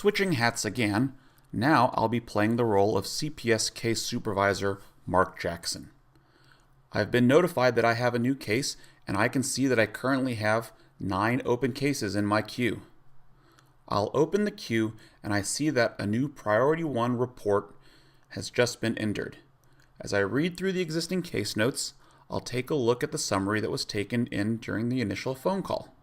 Switching hats again, now I'll be playing the role of CPS Case Supervisor Mark Jackson. I've been notified that I have a new case, and I can see that I currently have 9 open cases in my queue. I'll open the queue and I see that a new Priority 1 report has just been entered. As I read through the existing case notes, I'll take a look at the summary that was taken in during the initial phone call.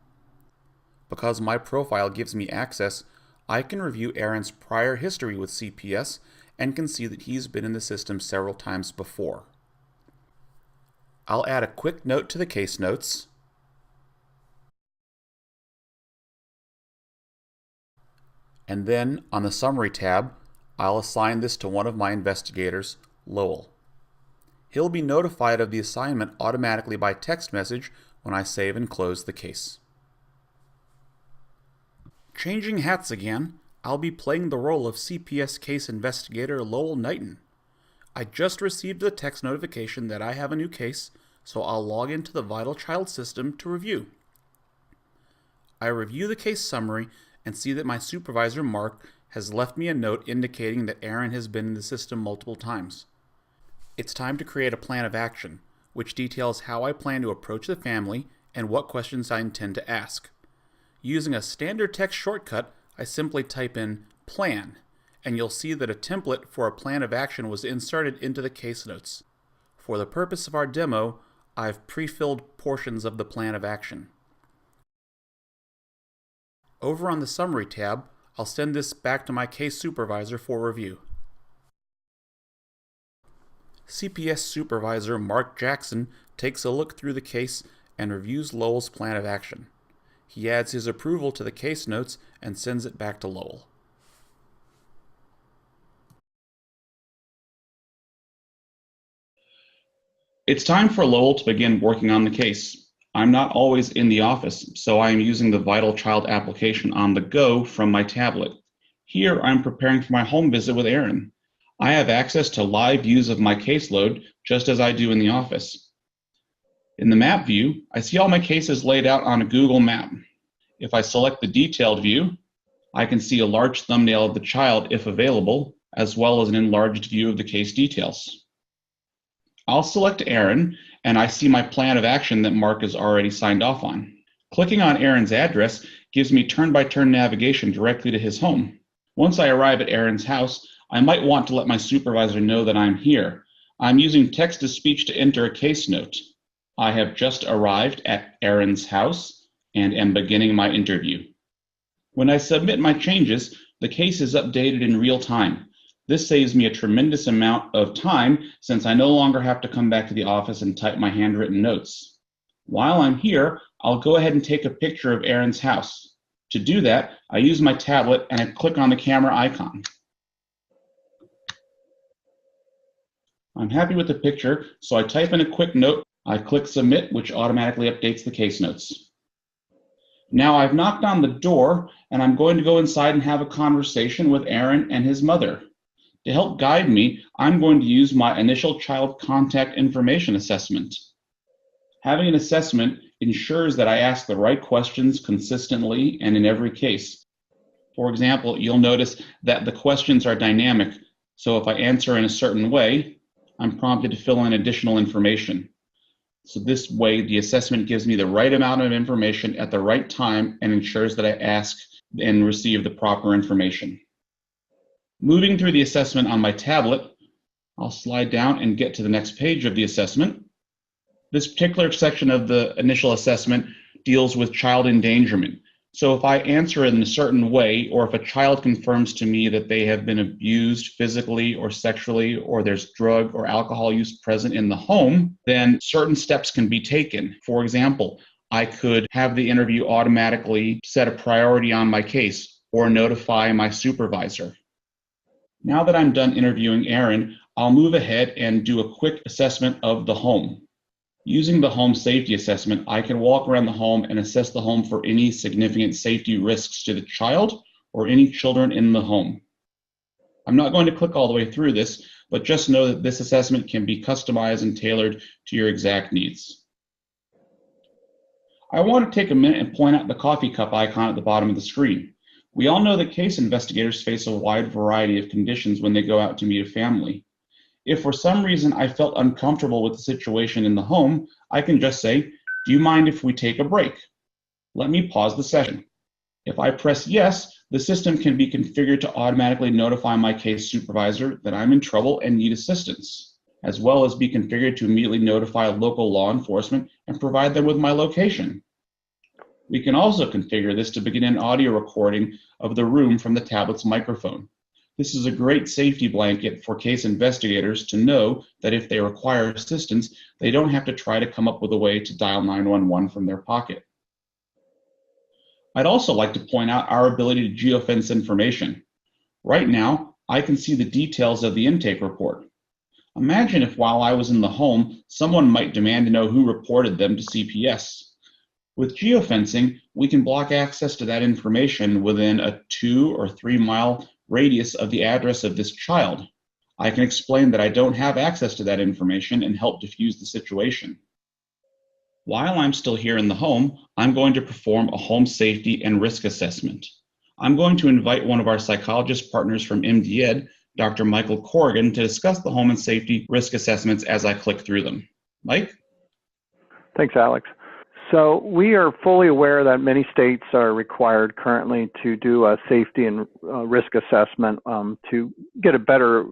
Because my profile gives me access, I can review Aaron's prior history with CPS and can see that he's been in the system several times before. I'll add a quick note to the case notes, and then on the Summary tab, I'll assign this to one of my investigators, Lowell. He'll be notified of the assignment automatically by text message when I save and close the case. Changing hats again, I'll be playing the role of CPS Case Investigator Lowell Knighton. I just received a text notification that I have a new case, so I'll log into the VitalChild System to review. I review the case summary and see that my supervisor, Mark, has left me a note indicating that Aaron has been in the system multiple times. It's time to create a plan of action, which details how I plan to approach the family and what questions I intend to ask. Using a standard text shortcut, I simply type in plan, and you'll see that a template for a plan of action was inserted into the case notes. For the purpose of our demo, I've pre-filled portions of the plan of action. Over on the Summary tab, I'll send this back to my case supervisor for review. CPS Supervisor Mark Jackson takes a look through the case and reviews Lowell's plan of action. He adds his approval to the case notes and sends it back to Lowell. It's time for Lowell to begin working on the case. I'm not always in the office, so I am using the VitalChild application on the go from my tablet. Here I'm preparing for my home visit with Aaron. I have access to live views of my caseload just as I do in the office. In the map view, I see all my cases laid out on a Google map. If I select the detailed view, I can see a large thumbnail of the child if available, as well as an enlarged view of the case details. I'll select Aaron, and I see my plan of action that Mark has already signed off on. Clicking on Aaron's address gives me turn-by-turn navigation directly to his home. Once I arrive at Aaron's house, I might want to let my supervisor know that I'm here. I'm using text-to-speech to enter a case note. I have just arrived at Aaron's house and am beginning my interview. When I submit my changes, the case is updated in real time. This saves me a tremendous amount of time since I no longer have to come back to the office and type my handwritten notes. While I'm here, I'll go ahead and take a picture of Aaron's house. To do that, I use my tablet and I click on the camera icon. I'm happy with the picture, so I type in a quick note. I click Submit, which automatically updates the case notes. Now I've knocked on the door, and I'm going to go inside and have a conversation with Aaron and his mother. To help guide me, I'm going to use my initial child contact information assessment. Having an assessment ensures that I ask the right questions consistently and in every case. For example, you'll notice that the questions are dynamic, so if I answer in a certain way, I'm prompted to fill in additional information. So this way, the assessment gives me the right amount of information at the right time and ensures that I ask and receive the proper information. Moving through the assessment on my tablet, I'll slide down and get to the next page of the assessment. This particular section of the initial assessment deals with child endangerment. So if I answer it in a certain way, or if a child confirms to me that they have been abused physically or sexually, or there's drug or alcohol use present in the home, then certain steps can be taken. For example, I could have the interview automatically set a priority on my case or notify my supervisor. Now that I'm done interviewing Aaron, I'll move ahead and do a quick assessment of the home. Using the home safety assessment, I can walk around the home and assess the home for any significant safety risks to the child or any children in the home. I'm not going to click all the way through this, but just know that this assessment can be customized and tailored to your exact needs. I want to take a minute and point out the coffee cup icon at the bottom of the screen. We all know that case investigators face a wide variety of conditions when they go out to meet a family. If for some reason I felt uncomfortable with the situation in the home, I can just say, "Do you mind if we take a break? Let me pause the session." If I press yes, the system can be configured to automatically notify my case supervisor that I'm in trouble and need assistance, as well as be configured to immediately notify local law enforcement and provide them with my location. We can also configure this to begin an audio recording of the room from the tablet's microphone. This is a great safety blanket for case investigators to know that if they require assistance, they don't have to try to come up with a way to dial 911 from their pocket. I'd also like to point out our ability to geofence information. Right now, I can see the details of the intake report. Imagine if while I was in the home, someone might demand to know who reported them to CPS. With geofencing, we can block access to that information within a 2 or 3 mile radius of the address of this child. I can explain that I don't have access to that information and help diffuse the situation. While I'm still here in the home, I'm going to perform a home safety and risk assessment. I'm going to invite one of our psychologist partners from MD Ed, Dr. Michael Corrigan, to discuss the home and safety risk assessments as I click through them. Mike? Thanks, Alex. So we are fully aware that many states are required currently to do a safety and risk assessment to get a better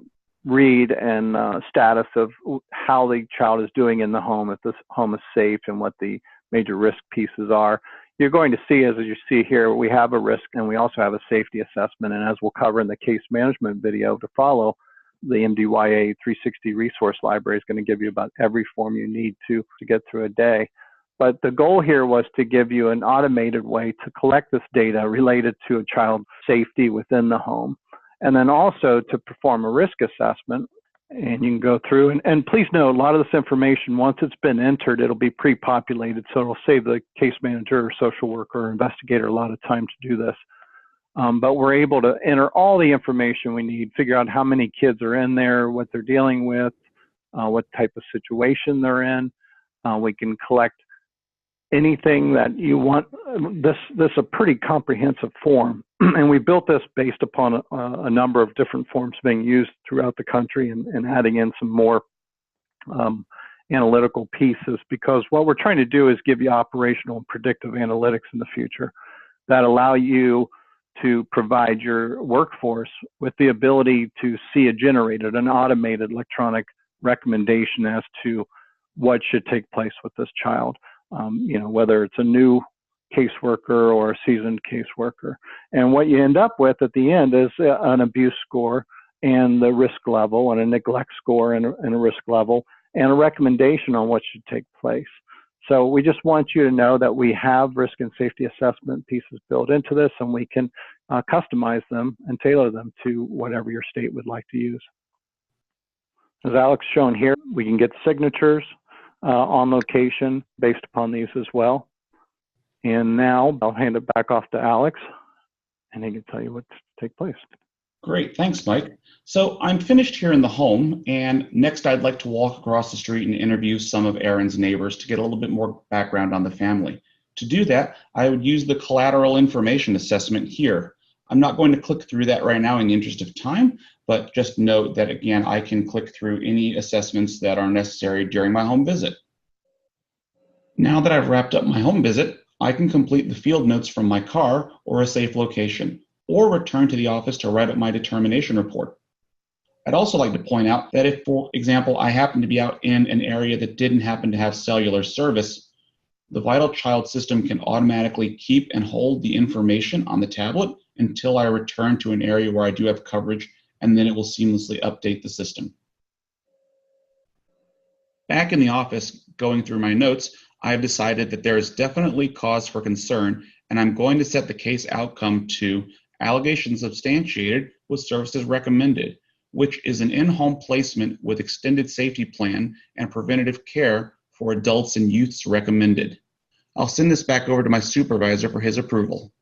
read and status of how the child is doing in the home, if this home is safe and what the major risk pieces are. You're going to see, as you see here, we have a risk and we also have a safety assessment. And as we'll cover in the case management video to follow, the MDYA 360 resource library is going to give you about every form you need to get through a day. But the goal here was to give you an automated way to collect this data related to a child's safety within the home. And then also to perform a risk assessment. And you can go through, and please know, a lot of this information, once it's been entered, it'll be pre-populated. So it'll save the case manager or social worker or investigator a lot of time to do this. But we're able to enter all the information we need, figure out how many kids are in there, what they're dealing with, what type of situation they're in. We can collect anything that you want. This is a pretty comprehensive form, and we built this based upon a number of different forms being used throughout the country and adding in some more analytical pieces, because what we're trying to do is give you operational and predictive analytics in the future that allow you to provide your workforce with the ability to see an automated electronic recommendation as to what should take place with this child. Whether it's a new caseworker or a seasoned caseworker. And what you end up with at the end is an abuse score and the risk level, and a neglect score and a risk level, and a recommendation on what should take place. So we just want you to know that we have risk and safety assessment pieces built into this, and we can customize them and tailor them to whatever your state would like to use. As Alex shown here, we can get signatures on location based upon these as well. And now I'll hand it back off to Alex, and he can tell you what to take place. Great, thanks, Mike. So I'm finished here in the home, and next I'd like to walk across the street and interview some of Aaron's neighbors to get a little bit more background on the family. To do that, I would use the collateral information assessment here. I'm not going to click through that right now in the interest of time, but just note that, again, I can click through any assessments that are necessary during my home visit. Now that I've wrapped up my home visit, I can complete the field notes from my car or a safe location, or return to the office to write up my determination report. I'd also like to point out that if, for example, I happen to be out in an area that didn't happen to have cellular service, the VitalChild system can automatically keep and hold the information on the tablet until I return to an area where I do have coverage, and then it will seamlessly update the system. Back in the office, going through my notes, I've decided that there is definitely cause for concern, and I'm going to set the case outcome to allegations substantiated with services recommended, which is an in-home placement with extended safety plan and preventative care for adults and youths recommended. I'll send this back over to my supervisor for his approval.